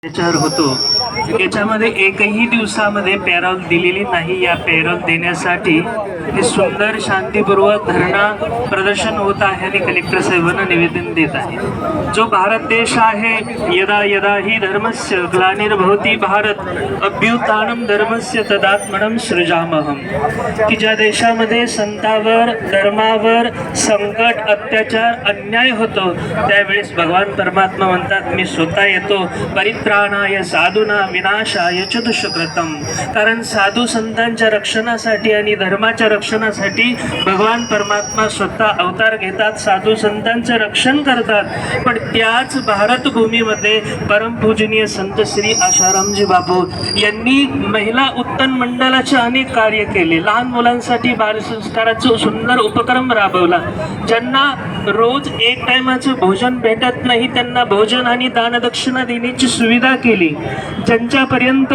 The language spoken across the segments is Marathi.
त्याच्यावर होतो याच्यामध्ये एकही दिवसामध्ये पॅरोल दिलेली नाही। या पॅरोल देण्यासाठी हे सुंदर शांतीपूर्वक धरणा प्रदर्शन होत आहे आणि कलेक्टर साहेबांना निवेदन देत आहे। जो भारत देश आहे, यदा यदा ही धर्मस्य ग्लानिर्भवति भारत अभ्युत्थानम धर्मस्य तदात्मनं सृजामहम, की ज्या देशामध्ये संतावर धर्मावर संकट अत्याचार अन्याय होतो त्यावेळेस भगवान परमात्मा म्हणतात मी स्वतः येतो परित्राणाय साधूना विनाशाय च दुष्कृतम। कारण साधू संतांच्या रक्षणासाठी आणि धर्माच्या रक्षणासाठी भगवान परमात्मा स्वतः अवतार घेतात, साधू संतांचं रक्षण करतात। पण त्याच भारत भूमीमध्ये परमपूजनीय संत श्री आशारामजी बापू यांनी महिला उत्तन मंडळाचे अनेक कार्य केले। लहान मुलांसाठी बालसंस्काराचा सुंदर उपक्रम राबवला। ज्यांना रोज एक टाइमाचं भोजन भेटत नाही त्यांना भोजन आणि दानदक्षिणा देण्याची सुविधा केली। ज्यांच्यापर्यंत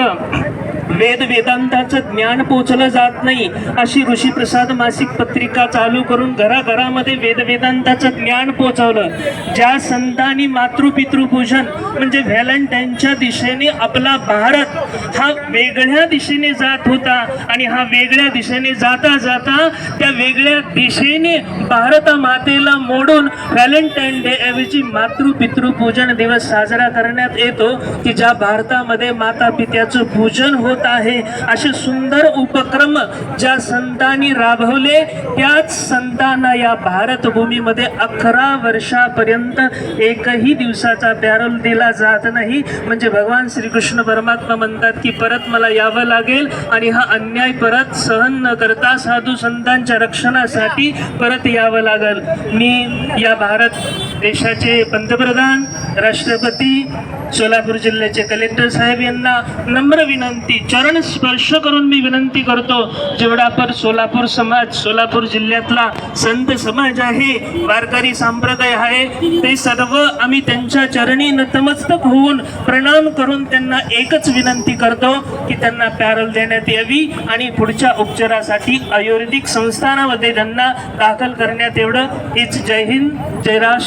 वेद वेदांताचं ज्ञान पोचलं जात नाही अशी ऋषी प्रसाद मासिक पत्रिका चालू करून घराघरामध्ये वेद वेदांताचं ज्ञान पोचवलं। ज्या संतांनी मातृपितृपूजन म्हणजे व्हॅलेंटाईनच्या दिशेने आपला भारत हा वेगळ्या दिशेने जात होता आणि हा वेगळ्या दिशेने जाता जाता त्या वेगळ्या दिशेने भारत मातेला मोडून व्हॅलेंटाईन डे ऐवजी मातृपितृपूजन दिवस साजरा करण्यात येतो, की ज्या भारतामध्ये माता पित्याचं पूजन होत आहे। असे सुंदर उपक्रम ज्या संतांनी राबवले त्याच संतांना या भारत भूमीमध्ये 11 वर्षापर्यंत एकही दिवसाचा पॅरोल दिला जात नाही। म्हणजे भगवान श्रीकृष्ण परमात्मा म्हणतात की परत मला यावं लागेल आणि हा अन्याय परत सहन न करता साधू संतांच्या रक्षणासाठी परत यावं लागेल। मी या भारत देशाचे पंतप्रधान राष्ट्रपती सोलापूर जिल्ह्याचे कलेक्टर साहेब यांना नम्र विनंती चरण स्पर्श करून मी विनंती करतो, जेवढा पर सोलापूर समाज सोलापूर जिल्ह्यातला संत समाज आहे, वारकरी संप्रदाय आहे, ते सर्व आम्ही त्यांच्या चरणी नतमस्तक होऊन प्रणाम करून त्यांना एकच विनंती करतो की त्यांना पॅरोल देण्यात यावी आणि पुढच्या उपचारासाठी आयुर्वेदिक संस्थानामध्ये त्यांना दाखल करण्यात एवढं। हीच जय हिंद जय राष्ट्र।